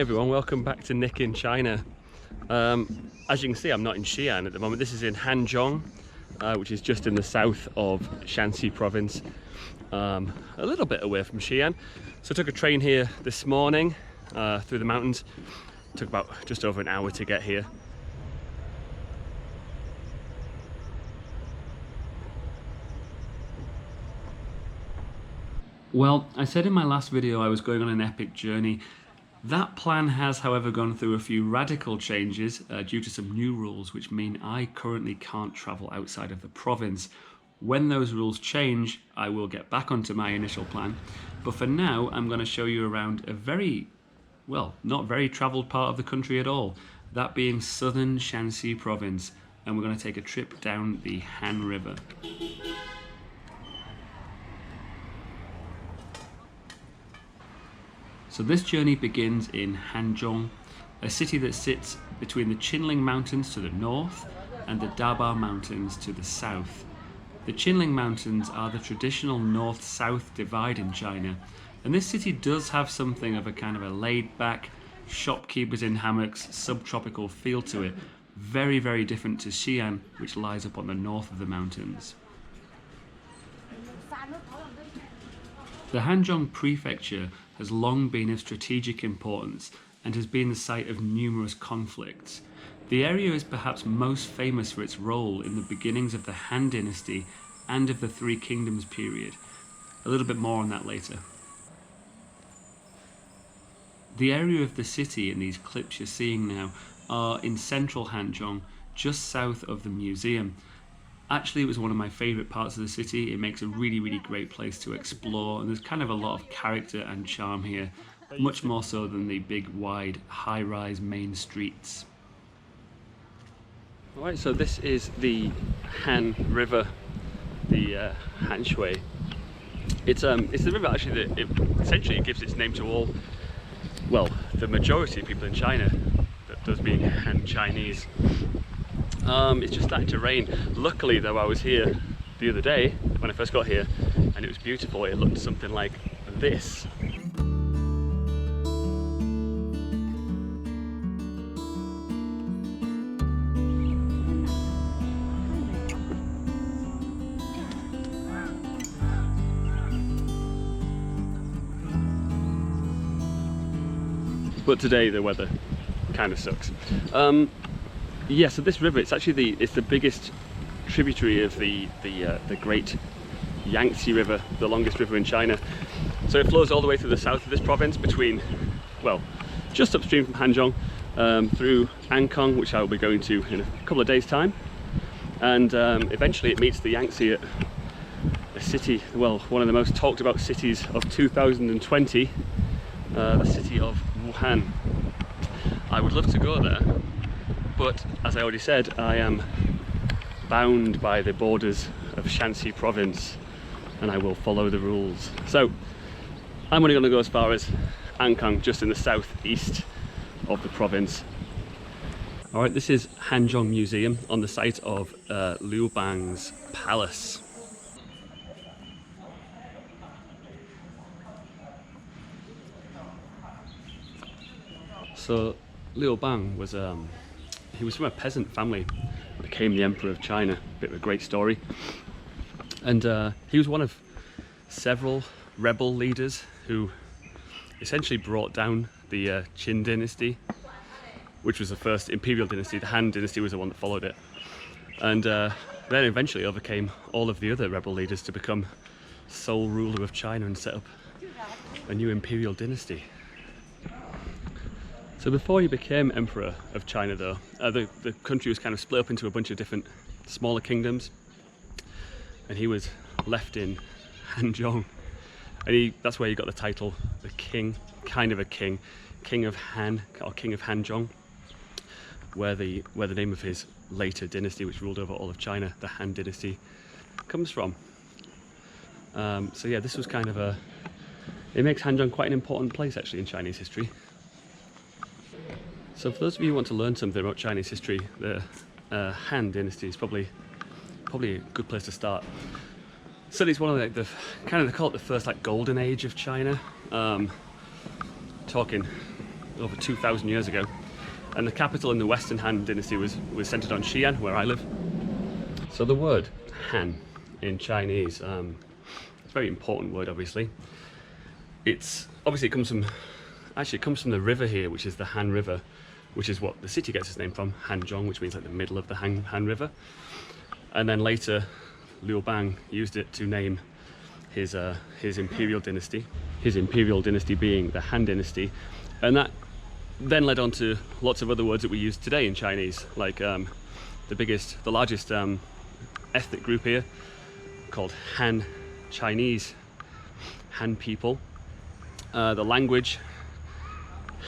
everyone, welcome back to Nick in China. As you can see, I'm not in Xi'an at the moment. This is in Hanjong, which is just in the south of Shaanxi Province, a little bit away from Xi'an. So I took a train here this morning through the mountains. It took about just over an hour to get here. Well, I said in my last video I was going on an epic journey. That plan has, however, gone through a few radical changes due to some new rules which mean I currently can't travel outside of the province. When those rules change, I will get back onto my initial plan. But for now, I'm going to show you around a very, well, not very travelled part of the country at all. That being southern Shaanxi Province. And we're going to take a trip down the Han River. So this journey begins in Hanjong, a city that sits between the Qinling Mountains to the north and the Daba Mountains to the south. The Qinling Mountains are the traditional north-south divide in China, and this city does have something of a kind of a laid-back, shopkeepers in hammocks, subtropical feel to it. Very, very different to Xi'an, which lies up on the north of the mountains. The Hanjong Prefecture has long been of strategic importance and has been the site of numerous conflicts. The area is perhaps most famous for its role in the beginnings of the Han Dynasty and of the Three Kingdoms period. A little bit more on that later. The area of the city in these clips you're seeing now are in central Hanjong, just south of the museum. Actually, it was one of my favourite parts of the city. It makes a really, really great place to explore, and there's kind of a lot of character and charm here, much more so than the big, wide, high-rise main streets. Alright, so this is the Han River, the Han Shui. It's the river actually that essentially gives its name to all, well, the majority of people in China, that does being Han Chinese. It's just starting to rain. Luckily though, I was here the other day when I first got here and it was beautiful. It looked something like this. But today the weather kind of sucks. Yeah, so this river, it's actually the biggest tributary of the great Yangtze River, the longest river in China. So it flows all the way through the south of this province between, well, just upstream from Hanjong, through Ankong, which I will be going to in a couple of days' time. And eventually it meets the Yangtze at a city, well, one of the most talked about cities of 2020, the city of Wuhan. I would love to go there. But as I already said, I am bound by the borders of Shaanxi Province and I will follow the rules. So I'm only going to go as far as Ankong, just in the southeast of the province. Alright, this is Hanjong Museum on the site of Liu Bang's palace. So Liu Bang was he was from a peasant family, became the Emperor of China. Bit of a great story. And he was one of several rebel leaders who essentially brought down the Qin dynasty, which was the first imperial dynasty. The Han dynasty was the one that followed it. And then eventually overcame all of the other rebel leaders to become sole ruler of China and set up a new imperial dynasty. So before he became Emperor of China though, the country was kind of split up into a bunch of different smaller kingdoms, and he was left in Hanzhong, and that's where he got the title, the king, kind of a king, King of Han, or King of Hanzhong, where the name of his later dynasty, which ruled over all of China, the Han dynasty, comes from. So yeah, this was kind of it makes Hanzhong quite an important place actually in Chinese history. So for those of you who want to learn something about Chinese history, the Han dynasty is probably a good place to start. So it's one of the kind of, they call it the first like golden age of China. Talking over 2,000 years ago. And the capital in the Western Han Dynasty was centered on Xi'an, where I live. So the word Han in Chinese, it's a very important word, obviously. It comes from the river here, which is the Han River, which is what the city gets its name from, Hanjong, which means like the middle of the Han River. And then later, Liu Bang used it to name his imperial dynasty. His imperial dynasty being the Han Dynasty, and that then led on to lots of other words that we use today in Chinese, like the largest ethnic group here, called Han Chinese, Han people. The language,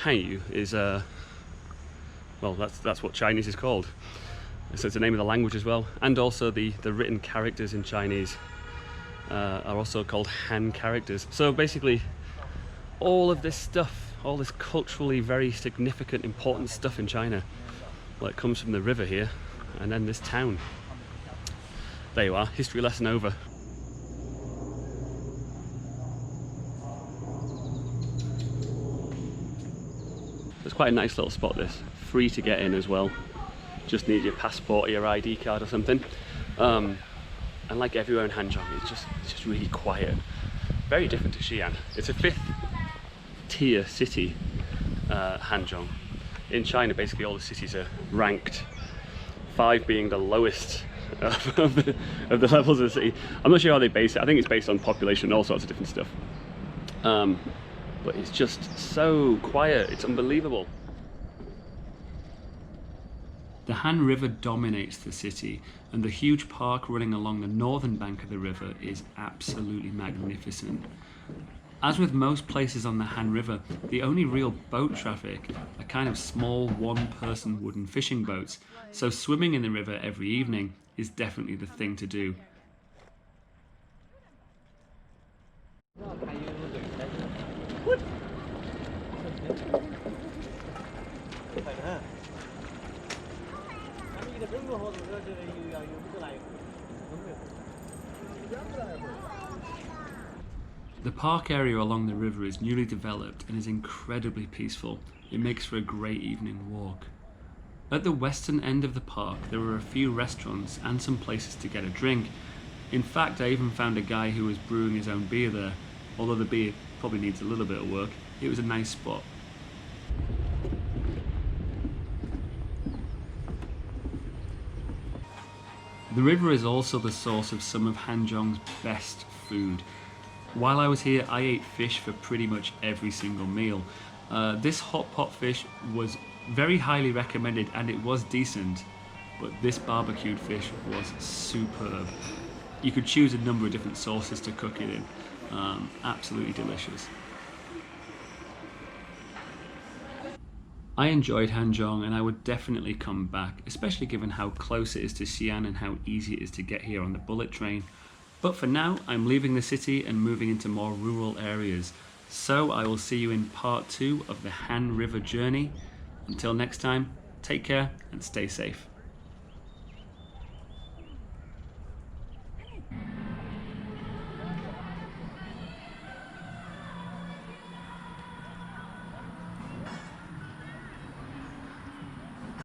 Hanyu, is well, that's what Chinese is called. So it's the name of the language as well, and also the written characters in Chinese are also called Han characters. So basically, all of this stuff, all this culturally very significant, important stuff in China, well, it comes from the river here, and then this town. There you are, history lesson over. It's quite a nice little spot, this. Free to get in as well. Just need your passport or your ID card or something. And like everywhere in Hanjong, it's just really quiet. Very different to Xi'an. It's a 5th tier city, Hanjong. In China, basically all the cities are ranked, 5 being the lowest of the levels of the city. I'm not sure how they base it. I think it's based on population and all sorts of different stuff. But it's just so quiet, it's unbelievable. The Han River dominates the city, and the huge park running along the northern bank of the river is absolutely magnificent. As with most places on the Han River, the only real boat traffic are kind of small one-person wooden fishing boats, so swimming in the river every evening is definitely the thing to do. The park area along the river is newly developed and is incredibly peaceful. It makes for a great evening walk. At the western end of the park, there were a few restaurants and some places to get a drink. In fact, I even found a guy who was brewing his own beer there. Although the beer probably needs a little bit of work, it was a nice spot. The river is also the source of some of Hanzhong's best food. While I was here, I ate fish for pretty much every single meal. This hot pot fish was very highly recommended and it was decent, but this barbecued fish was superb. You could choose a number of different sauces to cook it in. Absolutely delicious. I enjoyed Hanjong and I would definitely come back, especially given how close it is to Xi'an and how easy it is to get here on the bullet train. But for now, I'm leaving the city and moving into more rural areas. So I will see you in part 2 of the Han River journey. Until next time, take care and stay safe.